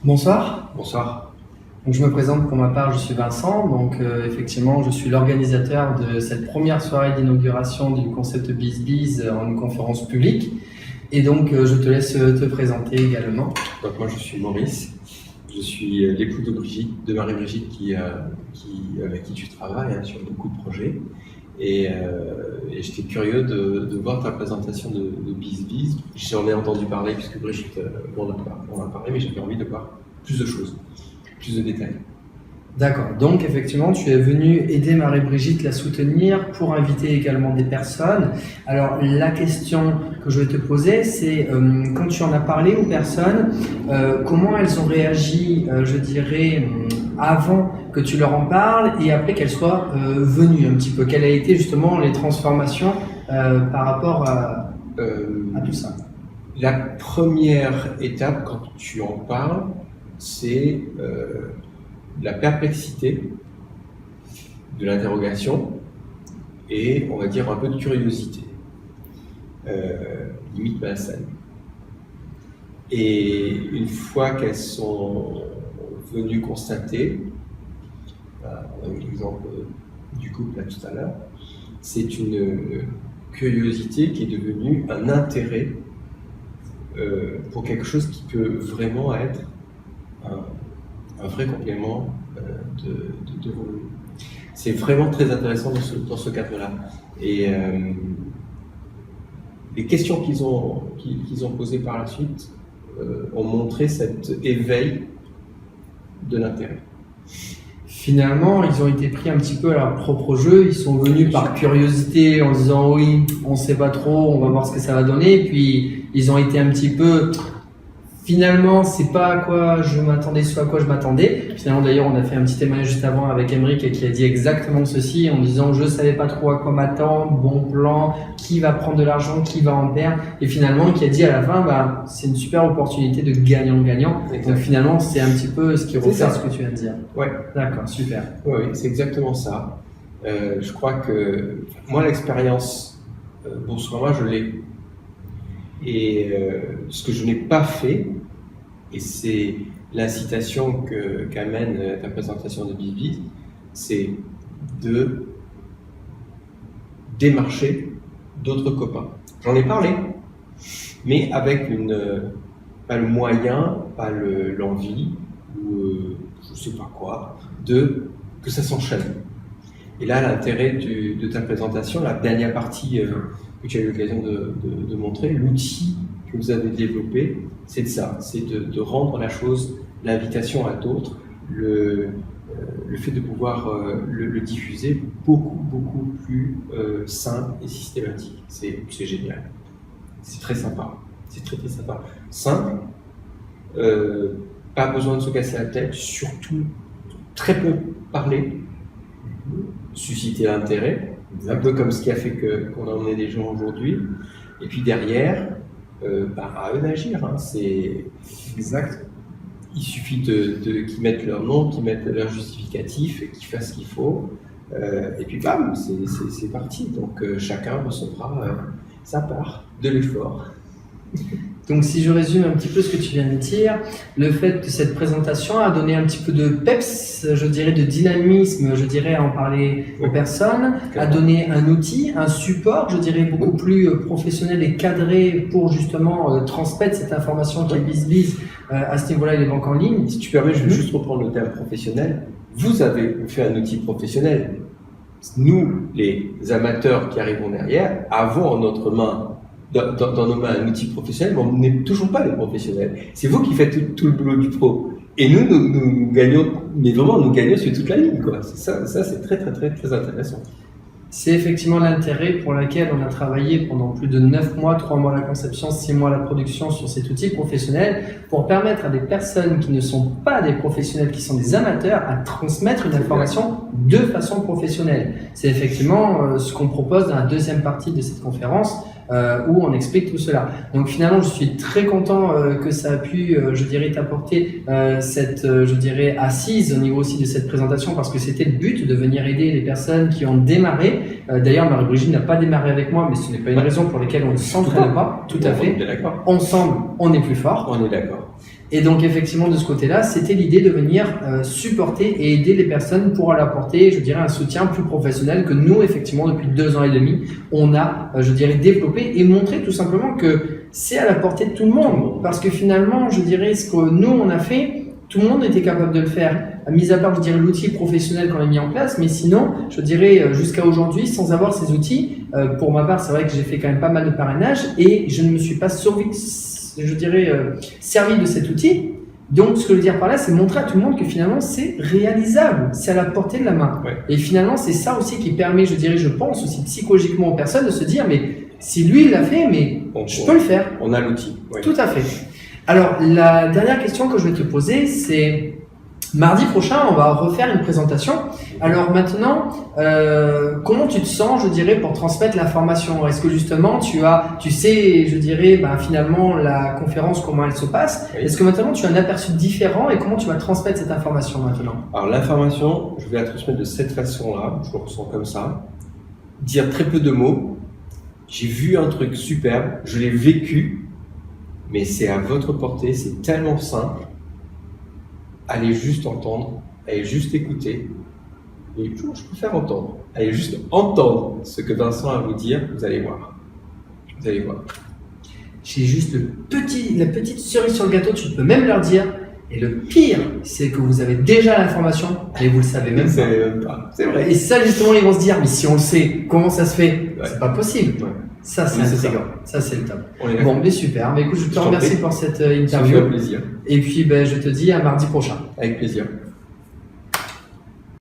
Bonsoir. Bonsoir. Donc, je me présente pour ma part, je suis Vincent. Donc, effectivement, je suis l'organisateur de cette première soirée d'inauguration du concept BizBiz en une conférence publique. Et donc, je te laisse te présenter également. Donc, moi, je suis Maurice. Je suis l'époux de Marie-Brigitte avec qui tu travailles sur beaucoup de projets. Et j'étais curieux de voir ta présentation de BizBiz. J'en ai entendu parler puisque Brigitte m'en a parlé, mais j'avais envie de voir plus de choses, plus de détails. D'accord. Donc, effectivement, tu es venu aider Marie-Brigitte, la soutenir, pour inviter également des personnes. Alors, la question que je vais te poser, c'est quand tu en as parlé aux personnes, comment elles ont réagi, je dirais, avant que tu leur en parles et après qu'elles soient venues un petit peu. Quelles a été justement les transformations par rapport à tout ça? La première étape, quand tu en parles, c'est la perplexité de l'interrogation et, on va dire, un peu de curiosité, limite malsaine. Et une fois qu'elles sont venues constater, on a eu l'exemple du couple là tout à l'heure, c'est une curiosité qui est devenue un intérêt pour quelque chose qui peut vraiment être un vrai complément de volume. C'est vraiment très intéressant dans ce cadre-là. Et les questions qu'ils ont posées par la suite ont montré cet éveil de l'intérêt. Finalement, ils ont été pris un petit peu à leur propre jeu. Ils sont venus par curiosité en disant oui, on sait pas trop, on va voir ce que ça va donner. Et puis, ils ont été un petit peu... Finalement, c'est pas à quoi je m'attendais, ce à quoi je m'attendais. Finalement, d'ailleurs, on a fait un petit témoignage juste avant avec Emeric qui a dit exactement ceci en disant je savais pas trop à quoi m'attendre, bon plan, qui va prendre de l'argent, qui va en perdre. Et finalement, qui a dit à la fin, c'est une super opportunité de gagnant-gagnant. Donc finalement, c'est un petit peu ce qui reflète ce que tu viens de dire. Ouais. D'accord, super. Oui, c'est exactement ça. Je crois que moi, l'expérience Boursorama, je l'ai. Et ce que je n'ai pas fait, et c'est l'incitation qu'amène ta présentation de BizBiz, c'est de démarcher d'autres copains. J'en ai parlé, mais avec pas le moyen, pas l'envie, ou je ne sais pas quoi, que ça s'enchaîne. Et là, l'intérêt de ta présentation, la dernière partie que tu as eu l'occasion de montrer, l'outil que vous avez développé, c'est de ça, c'est de rendre la chose, l'invitation à d'autres, le fait de pouvoir le diffuser beaucoup plus simple et systématique. C'est génial. C'est très sympa. C'est très sympa. Simple, pas besoin de se casser la tête, surtout très peu parler, susciter l'intérêt, un peu comme ce qui a fait qu'on a emmené des gens aujourd'hui. Et puis derrière, à eux d'agir. C'est exact. Il suffit qu'ils mettent leur nom, qu'ils mettent leur justificatif et qu'ils fassent ce qu'il faut. Et puis bam, c'est parti. Donc chacun recevra sa part de l'effort. Donc si je résume un petit peu ce que tu viens de dire, le fait de cette présentation a donné un petit peu de peps, je dirais de dynamisme, je dirais à en parler aux personnes, a donné un outil, un support, je dirais beaucoup plus professionnel et cadré pour justement transmettre cette information qui est BizBiz à ce niveau-là et les banques en ligne. Si tu permets, je vais juste reprendre le terme professionnel. Vous avez fait un outil professionnel. Nous, les amateurs qui arrivons derrière, avons en notre main dans nos mains un outil professionnel, mais on n'est toujours pas des professionnels. C'est vous qui faites tout le boulot du pro. Et nous gagnons, mais vraiment, nous gagnons sur toute la ligne, quoi. Ça c'est très intéressant. C'est effectivement l'intérêt pour lequel on a travaillé pendant plus de 9 mois, 3 mois la conception, 6 mois la production sur cet outil professionnel pour permettre à des personnes qui ne sont pas des professionnels, qui sont des amateurs, à transmettre une information de façon professionnelle. C'est effectivement ce qu'on propose dans la deuxième partie de cette conférence où on explique tout cela. Donc finalement, je suis très content que ça a pu, je dirais, t'apporter cette, je dirais, assise au niveau aussi de cette présentation parce que c'était le but de venir aider les personnes qui ont démarré. D'ailleurs, Marie-Brigitte n'a pas démarré avec moi, mais ce n'est pas une raison pour laquelle on ne s'entraîne pas. Tout à fait. Ensemble, on est plus fort. On est d'accord. Et donc effectivement de ce côté-là, c'était l'idée de venir supporter et aider les personnes pour leur apporter, je dirais, un soutien plus professionnel que nous, effectivement, depuis 2 ans et demi, on a, je dirais, développé et montré tout simplement que c'est à la portée de tout le monde. Parce que finalement, je dirais, ce que nous, on a fait, tout le monde était capable de le faire. Mis à part, je dirais, l'outil professionnel qu'on a mis en place, mais sinon, je dirais, jusqu'à aujourd'hui, sans avoir ces outils, pour ma part, c'est vrai que j'ai fait quand même pas mal de parrainage et je ne me suis pas servi de cet outil. Donc, ce que je veux dire par là, c'est montrer à tout le monde que finalement, c'est réalisable, c'est à la portée de la main. Ouais. Et finalement, c'est ça aussi qui permet, je dirais, je pense aussi psychologiquement aux personnes de se dire, mais si lui, il l'a fait, mais je peux le faire. On a l'outil. Ouais. Tout à fait. Alors, la dernière question que je vais te poser, c'est mardi prochain, on va refaire une présentation. Alors maintenant, comment tu te sens, je dirais, pour transmettre l'information? Est-ce que justement, tu sais, je dirais, finalement, la conférence, comment elle se passe? Oui. Est-ce que maintenant, tu as un aperçu différent et comment tu vas transmettre cette information maintenant? Alors l'information, je vais la transmettre de cette façon-là, je le ressens comme ça. Dire très peu de mots. J'ai vu un truc superbe, je l'ai vécu, mais c'est à votre portée, c'est tellement simple. Allez juste entendre, allez juste écouter. Et je préfère entendre. Allez juste entendre ce que Vincent a à vous dire, vous allez voir. Vous allez voir. J'ai juste la petite cerise sur le gâteau, tu peux même leur dire. Et le pire, c'est que vous avez déjà l'information et vous le savez même pas. C'est vrai. Et ça, justement, ils vont se dire, mais si on le sait, comment ça se fait? Ouais. C'est pas possible. Ouais. Ça, c'est intriguant. Ça, c'est le top. Bon, mais super. Mais écoute, je te remercie pour cette Ça me interview. fait plaisir. Et puis, je te dis à mardi prochain. Avec plaisir.